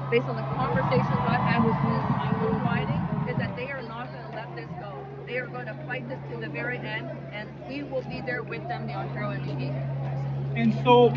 based on the conversations I've had with students I'm providing, is that they are not going to let this go. They are going to fight this to the very end, and we will be there with them, the Ontario NDP. And so,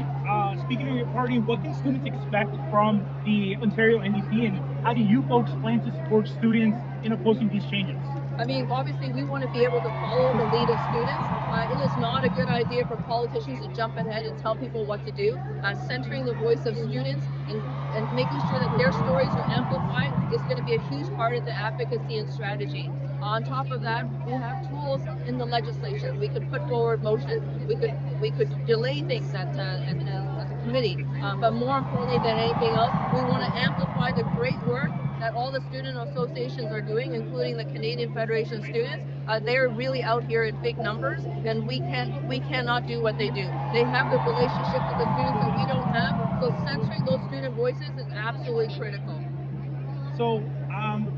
speaking of your party, what can students expect from the Ontario NDP, and how do you folks plan to support students in opposing these changes? I mean, obviously, we want to be able to follow the lead of students. It is not a good idea for politicians to jump ahead and tell people what to do. Centering the voice of students and making sure that their stories are amplified is going to be a huge part of the advocacy and strategy. On top of that, we have tools in the legislation. We could put forward motions. We could delay things at the committee. But more importantly than anything else, we want to amplify the great work that all the student associations are doing, including the Canadian Federation of Students. They're really out here in big numbers, and we cannot do what they do. They have the relationships with the students that we don't have, so censoring those student voices is absolutely critical. So,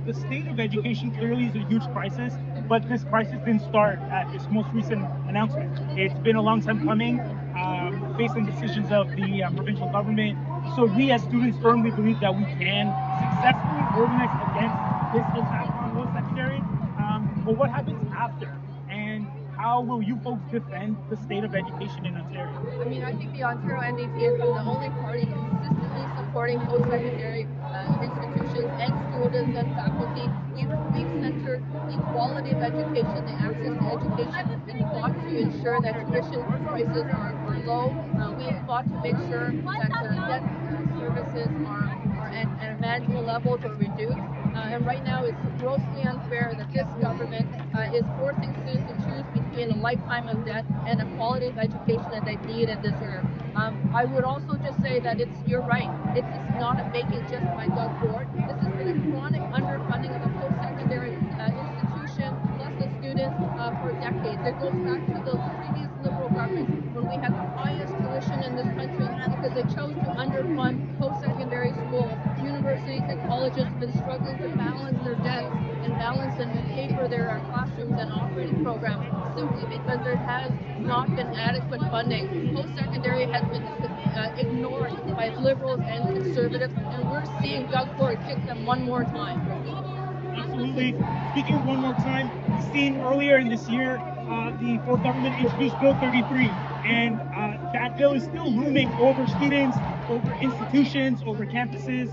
the state of education clearly is a huge crisis, but this crisis didn't start at this most recent announcement. It's been a long time coming, based on decisions of the provincial government. So we as students firmly believe that we can successfully organize against this attack on post-secondary. But what happens after? And how will you folks defend the state of education in Ontario? I mean, I think the Ontario NDP has been the only party consistently supporting post-secondary institutions and students and faculty. We've centered the quality of education, the access to education, and fought to ensure that tuition prices are low. We've fought to make sure that debt services are at manageable levels or reduced. And right now, it's grossly unfair that this government is forcing students to choose between a lifetime of debt and a quality of education that they need and deserve. I would also just say that you're right. It's just not making just by Doug Ford. This has been a chronic underfunding of the post-secondary institution plus the students for decades. It goes back to the previous Liberal governments when we had the highest tuition in this country because they chose to underfund post-secondary schools. Universities and colleges have been struggling to balance their debts and balance and pay for their classrooms and operating programs simply because there has not been adequate funding. Post-secondary has been ignored by Liberals and Conservatives, and we're seeing Doug Ford kick them one more time. Absolutely. Speaking of one more time, we've seen earlier in this year, the Ford government introduced Bill 33, and that bill is still looming over students, over institutions, over campuses.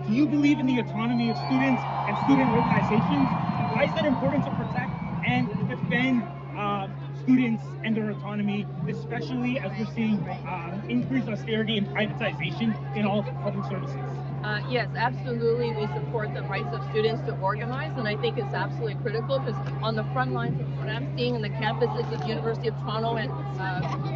Do you believe in the autonomy of students and student organizations? Why is that important to protect and defend students and their autonomy, especially as we're seeing increased austerity and privatization in all public services? Yes, absolutely. We support the rights of students to organize, and I think it's absolutely critical because on the front lines of what I'm seeing in the campuses of the University of Toronto and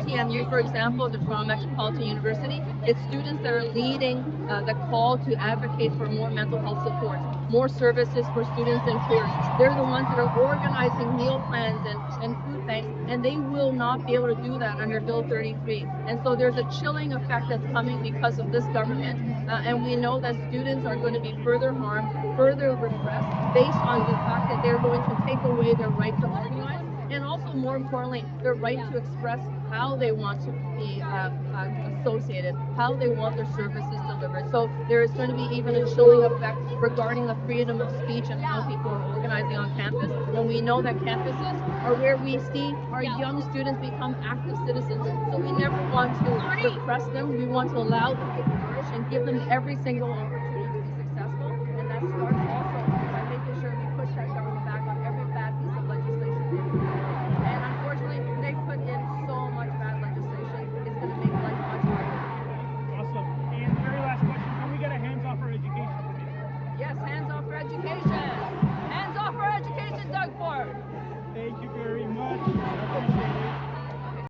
TMU, for example, the Toronto Metropolitan University, it's students that are leading the call to advocate for more mental health supports, more services for students and peers. They're the ones that are organizing meal plans and food banks, and they will not be able to do that under Bill 33. And so there's a chilling effect that's coming because of this government, and we know that students are going to be further harmed, further repressed, based on the fact that they're going to take away their right to organize, and also, more importantly, their right to express how they want to be associated, how they want their services delivered. So there is going to be even a chilling effect regarding the freedom of speech and how people are organizing on campus. And we know that campuses are where we see our young students become active citizens. So we never want to repress them. We want to allow them to flourish and give them every single opportunity to be successful. And that starts